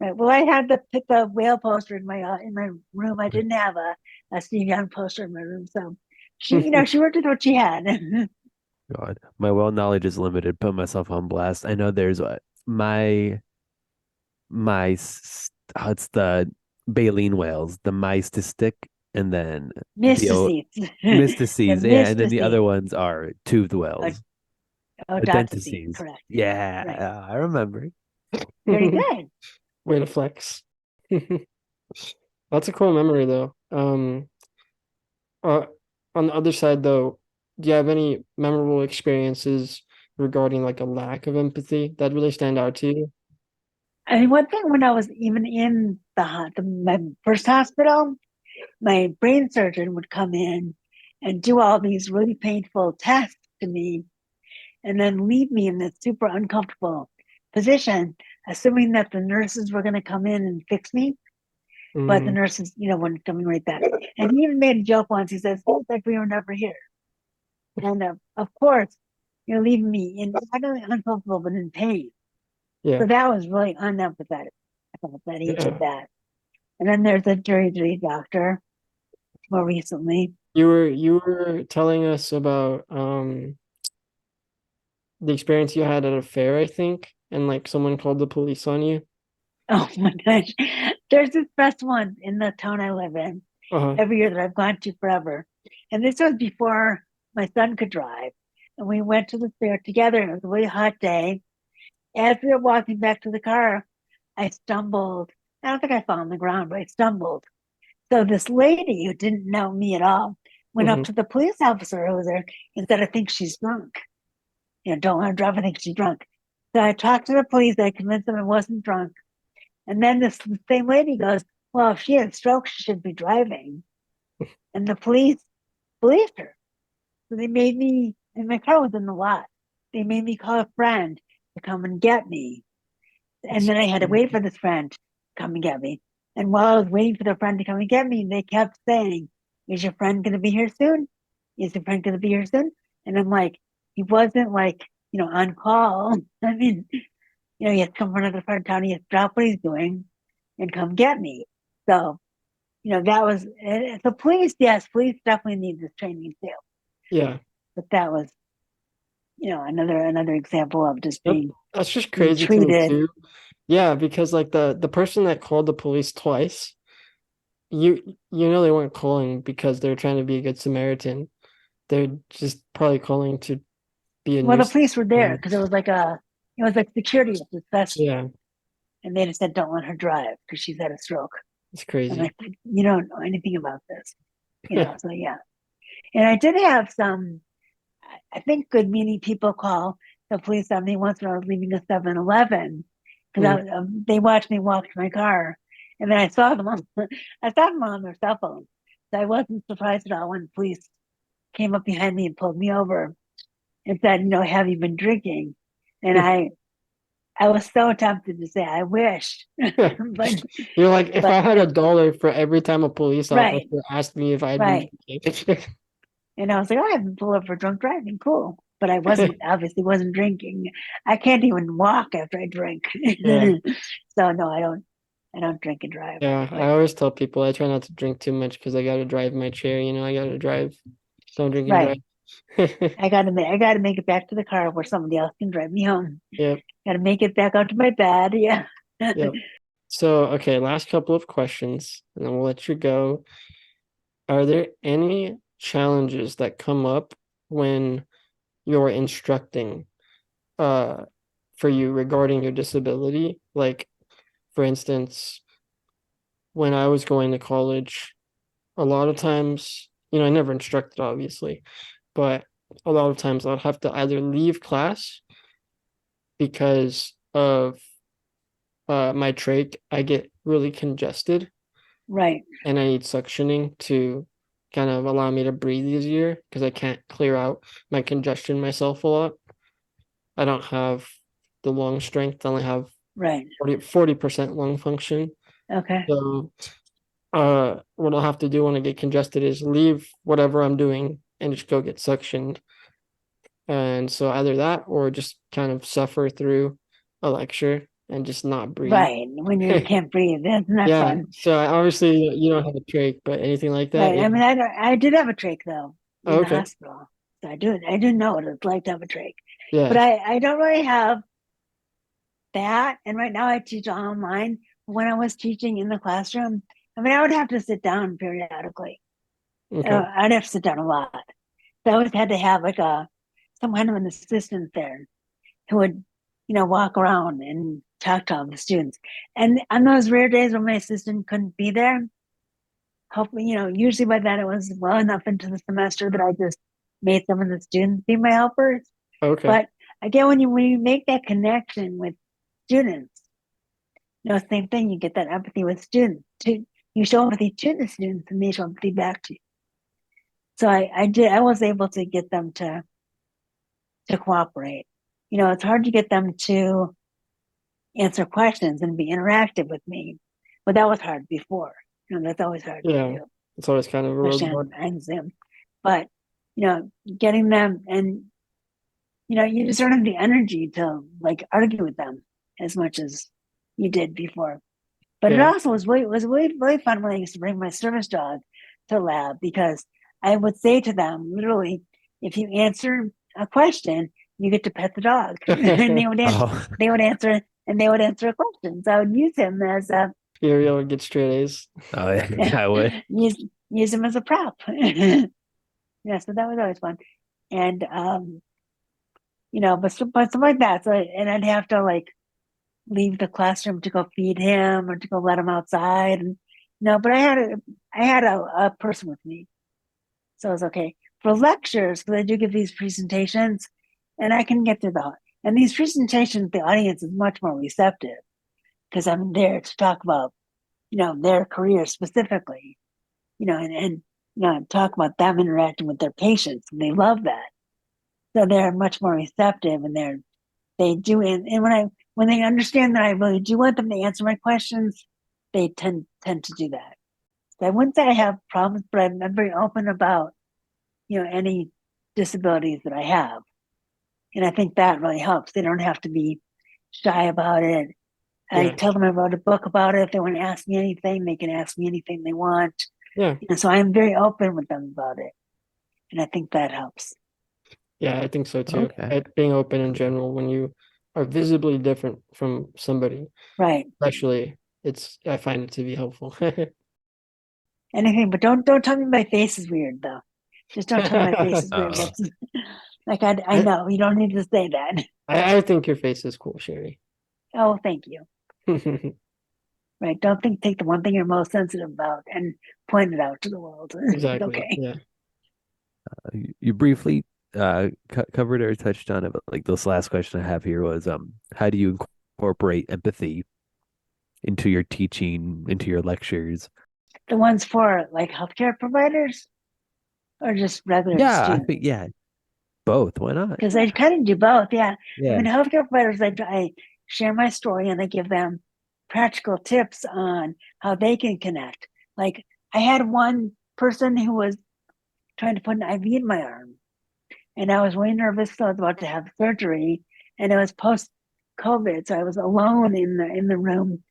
Right. Well, I had the whale poster in my room. I didn't have a Steve Young poster in my room, so she worked with what she had. God, my well knowledge is limited. Put myself on blast. I know there's what it's the baleen whales, the mystistic, and then the Mystices, the mystices, yeah, and then the other mystices. ones are toothed Oh, whales, oh, Datases, dentices. correct. Right. Yeah, I remember. Very good. Way to flex. That's a cool memory though. Uh, on the other side though, do you have any memorable experiences regarding like a lack of empathy that really stand out to you? I mean, one thing when I was even in my first hospital, my brain surgeon would come in and do all these really painful tests to me and then leave me in this super uncomfortable position, assuming that the nurses were going to come in and fix me. But the Mm, nurses, weren't coming right back. And he even made a joke once. He says, "It's like we were never here." And of course, you're leaving me in not only uncomfortable, but in pain. yeah. So that was really unempathetic. I felt that he did Yeah. that. And then there's a jury duty doctor more recently. You were telling us about the experience you had at a fair, I think, and like someone called the police on you. Oh my gosh. There's this best one in the town I live in Uh-huh. every year that I've gone to forever. And this was before my son could drive. And we went to the fair together, and it was a really hot day. As we were walking back to the car, I stumbled. I don't think I fell on the ground, but I stumbled. So this lady who didn't know me at all went up Hmm. to the police officer who was there and said, "I think she's drunk. Don't want to drive. I think she's drunk." So I talked to the police. I convinced them I wasn't drunk. And then this same lady goes, "Well, if she had a stroke, she should be driving." And the police believed her. So they made me, and my car was in the lot. They made me call a friend to come and get me. And then I had to wait for this friend to come and get me. And while I was waiting for the friend to come and get me, they kept saying, "Is your friend going to be here soon? Is your friend going to be here soon?" And I'm like, he wasn't like, on call. I mean, he has to come from another part of town. He has to drop what he's doing and come get me. So, that was, so police, yes, police definitely need this training too. Yeah. But that was, another example of just Yep. being That's just crazy to me treated. too. Yeah, because like the person that called the police twice, they weren't calling because they're trying to be a good Samaritan. They're just probably calling to be a Well, the nuisance. police were there because it was like security at this festival. Yeah, And they just said, "Don't let her drive because she's had a stroke." it's I'm crazy. like, you don't know anything about this, so yeah. And I did have some, I think, good meaning people call the police on me once when I was leaving a 7-Eleven because they watched me walk to my car, and then I saw them on their cell phone. So I wasn't surprised at all when the police came up behind me and pulled me over and said, "Have you been drinking?" And I was so tempted to say, "I wish," but You're like, if I had $1 for every time a police right, officer asked me if I'd right. been drinking. And I was like, "Oh, I haven't pulled up for drunk driving. Cool." But I obviously wasn't drinking. I can't even walk after I drink. Yeah. So no, I don't drink and drive. Yeah, But I always tell people I try not to drink too much because I gotta drive my chair, I gotta drive. Don't drink and right. drive. I gotta make it back to the car where somebody else can drive me home. Yep, Gotta make it back out to my bed. Yeah. yep. So, okay, last couple of questions, and then we'll let you go. Are there any challenges that come up when you're instructing for you regarding your disability? Like, for instance, when I was going to college, a lot of times, I never instructed, obviously, but a lot of times I'll have to either leave class because of my trach. I get really congested Right. and I need suctioning to kind of allow me to breathe easier because I can't clear out my congestion myself a lot. I don't have the lung strength. I only have Right. 40% lung function. Okay. So what I'll have to do when I get congested is leave whatever I'm doing and just go get suctioned. And so either that or just kind of suffer through a lecture and just not breathe. Right. When you can't breathe, that's not Yeah. fun. So obviously you don't have a trach, but anything like that. Right. Yeah. I mean, I did have a trach though in Oh, the okay. hospital. So I do know what it's like to have a trach. Yeah. But I don't really have that. And right now I teach online. When I was teaching in the classroom, I mean, I would have to sit down periodically. Okay. I'd have to sit down a lot. So I always had to have like some kind of an assistant there who would, walk around and talk to all the students. And on those rare days when my assistant couldn't be there, hopefully, usually by then it was well enough into the semester that I just made some of the students be my helpers. Okay. But again, when you make that connection with students, same thing, you get that empathy with students. You show empathy to the students and they show empathy back to you. So I was able to get them to cooperate. It's hard to get them to answer questions and be interactive with me, but that was hard before. That's always hard to do, it's always kind of a especially roadblock. on Zoom. But getting them, and you just don't have the energy to like argue with them as much as you did before. But it also was really fun when I used to bring my service dog to lab, because I would say to them, literally, if you answer a question, you get to pet the dog. And they would answer a question. So I would use him as a Uriel would get straight A's. Oh yeah, I would. use him as a prop. Yeah, so that was always fun. And but something like that. So and I'd have to like leave the classroom to go feed him or to go let him outside. And but I had a person with me, so it was okay. For lectures, because I do give these presentations, and I can get to the and these presentations, the audience is much more receptive because I'm there to talk about their career specifically, and talk about them interacting with their patients. And they love that. So they're much more receptive, and they do it. And when they understand that I really do want them to answer my questions, they tend to do that. So I wouldn't say I have problems, but I'm very open about, any disabilities that I have. And I think that really helps. They don't have to be shy about it. I Yeah. tell them I wrote a book about it. If they want to ask me anything, they can ask me anything they want. Yeah. So I'm very open with them about it. And I think that helps. Yeah, I think so too. Okay. Being open in general when you are visibly different from somebody, Right. especially, I find it to be helpful. Anything, but don't tell me my face is weird though. Just don't tell me my face is weird. That's like I know you don't need to say that. I think your face is cool, Shari. Oh, thank you. Right. Don't take the one thing you're most sensitive about and point it out to the world. Exactly. Okay. Yeah. You briefly covered or touched on it, but like this last question I have here was how do you incorporate empathy into your teaching, into your lectures? The ones for like healthcare providers or just regular Yeah, I students? think both. Why not? Because I kind of do both. Yeah. I Yeah. mean, healthcare providers, I share my story and I give them practical tips on how they can connect. Like I had one person who was trying to put an IV in my arm, and I was really nervous. So I was about to have surgery, and it was post COVID, so I was alone in the room,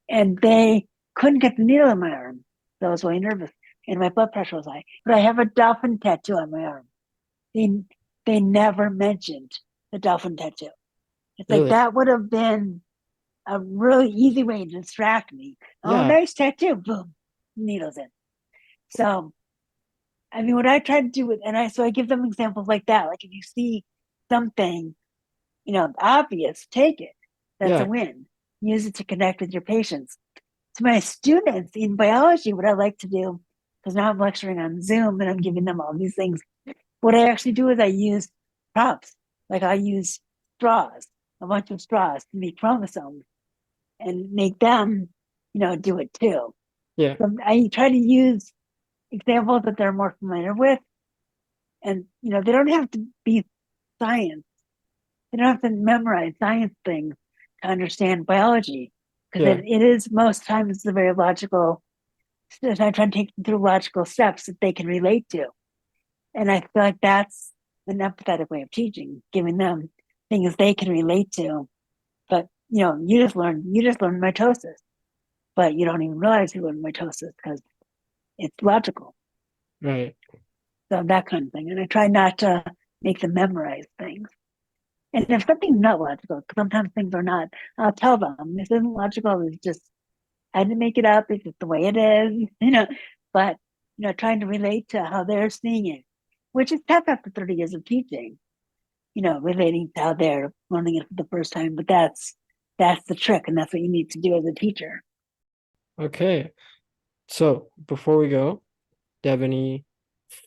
and they couldn't get the needle in my arm. So I was really nervous, and my blood pressure was high. But I have a dolphin tattoo on my arm. They they never mentioned the dolphin tattoo. It's like Really. that would have been a really easy way to distract me. Oh, Yeah. nice tattoo! Boom, needles in. So I mean, what I try to do with, so I give them examples like that. Like if you see something, obvious, take it. That's a Yeah. win. Use it to connect with your patients. To my students in biology, what I like to do, because now I'm lecturing on Zoom and I'm giving them all these things. What I actually do is I use props. Like I use straws, a bunch of straws to make chromosomes and make them, do it too. Yeah. So I try to use examples that they're more familiar with. And, they don't have to be science. They don't have to memorize science things to understand biology, because Yeah. it is most times the very logical. I try to take them through logical steps that they can relate to. And I feel like that's an empathetic way of teaching, giving them things they can relate to. But, you just learn mitosis, but you don't even realize you learn mitosis because it's logical. Right. So that kind of thing. And I try not to make them memorize things. And if something's not logical, because sometimes things are not, I'll tell them this isn't logical. It's just, I had to make it up. It's just the way it is, But, trying to relate to how they're seeing it, which is tough after 30 years of teaching, relating to how they're learning it for the first time. But that's the trick. And that's what you need to do as a teacher. Okay. So before we go, do you have any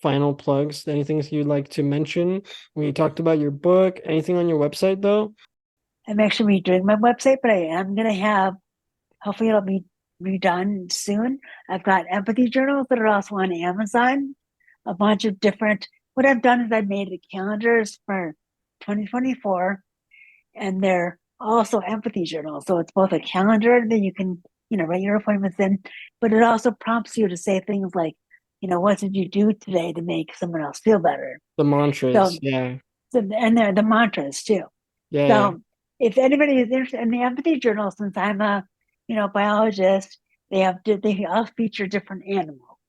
final plugs? Anything you'd like to mention? When you talked about your book, anything on your website though? I'm actually redoing my website, but I am going to have, hopefully it'll be redone soon. I've got empathy journals that are also on Amazon, a bunch of different. What I've done is I've made the calendars for 2024, and they're also empathy journals. So it's both a calendar that you can, write your appointments in, but it also prompts you to say things like, what did you do today to make someone else feel better? The mantras. So, Yeah. and they're the mantras too. Yeah. So if anybody is interested in the empathy journal, since I'm a, biologist, they all feature different animals.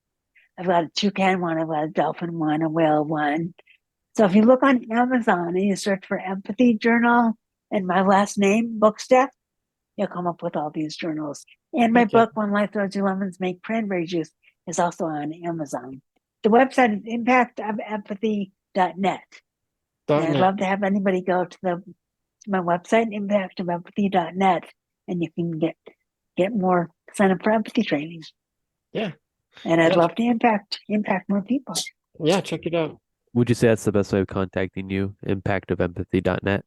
I've got a toucan one, I've got a dolphin one, a whale one. So if you look on Amazon and you search for empathy journal and my last name, Bookstaff, you'll come up with all these journals. And my Okay. book, When Life Throws You Lemons, Make Cranberry Juice, is also on Amazon. The website is impactofempathy.net. And I'd .net. love to have anybody go to my website, impactofempathy.net, and you can get more, sign up for empathy training. Yeah. And I'd Yeah. love to impact more people. Yeah, check it out. Would you say that's the best way of contacting you? Impactofempathy.net.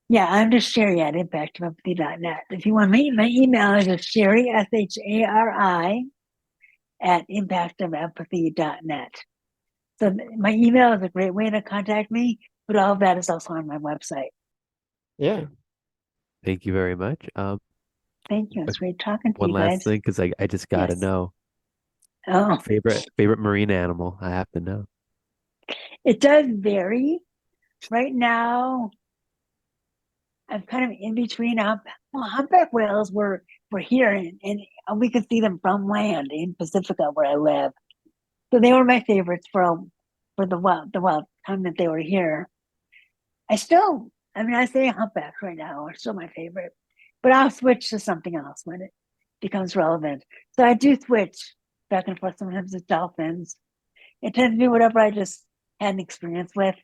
Yeah, I'm just Shari at impactofempathy.net. If you want me, my email is Shari, Shari, at impactofempathy.net. So my email is a great way to contact me, but all of that is also on my website. Yeah. Thank you very much. Thank you. It's great talking to One you last guys. thing, because I just gotta Yes. know Oh, favorite marine animal. I have to know. it does vary. Right now, I'm kind of in between. Humpback whales were here, and we could see them from land in Pacifica where I live. So they were my favorites for the wild time that they were here. I say humpbacks right now are still my favorite, but I'll switch to something else when it becomes relevant. So I do switch back and forth. Sometimes it's dolphins. It tends to be whatever I just had an experience with.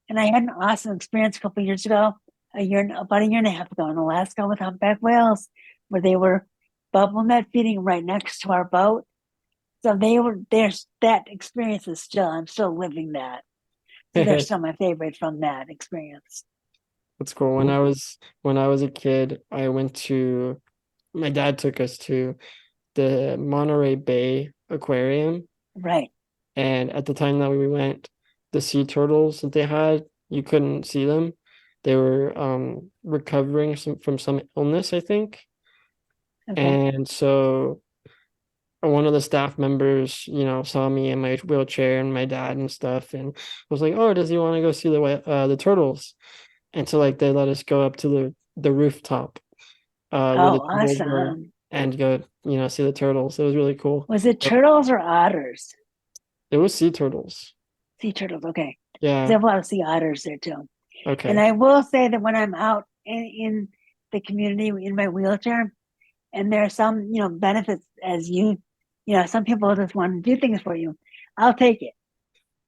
And I had an awesome experience a couple of years ago, about a year and a half ago in Alaska with humpback whales, where they were bubble net feeding right next to our boat. So there's that experience is I'm still living that. So they're still my favorite from that experience. That's cool. When I was a kid, my dad took us to the Monterey Bay Aquarium. Right. And at the time that we went, the sea turtles that they had, you couldn't see them. They were recovering from some illness, I think. Okay. And so one of the staff members, saw me in my wheelchair and my dad and stuff, and was like, "Oh, does he want to go see the turtles?" And so like they let us go up to the rooftop where the turtles were Awesome. and go, see the turtles. It was really cool. Was it turtles or otters? It was sea turtles. Sea turtles. Okay. Yeah. They have a lot of sea otters there too. Okay. And I will say that when I'm out in the community in my wheelchair, and there are some, benefits as some people just want to do things for you. I'll take it.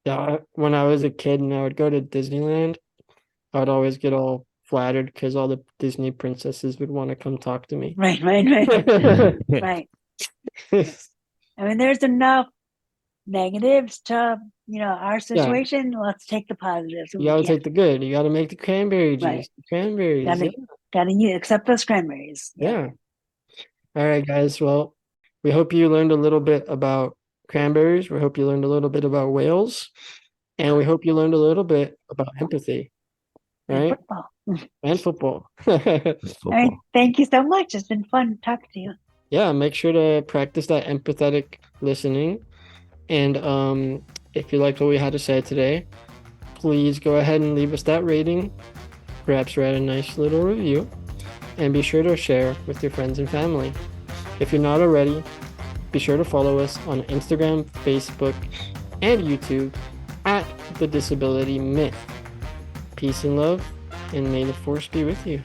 Yeah, when I was a kid and I would go to Disneyland, I would always get all flattered because all the Disney princesses would want to come talk to me. Right. Right. I mean, there's enough negatives to, our situation. Let's take the positives. You gotta take the good. You gotta make the cranberry juice. Right. The cranberries. Gotta accept those cranberries. Yeah. All right, guys. Well, we hope you learned a little bit about cranberries. We hope you learned a little bit about whales. And we hope you learned a little bit about empathy. Right? And football. All right. Thank you so much. It's been fun talking to you. Yeah, make sure to practice that empathetic listening. And if you liked what we had to say today, please go ahead and leave us that rating. Perhaps write a nice little review. And be sure to share with your friends and family. If you're not already, be sure to follow us on Instagram, Facebook, and YouTube at The Disability Myth. Peace and love, and may the force be with you.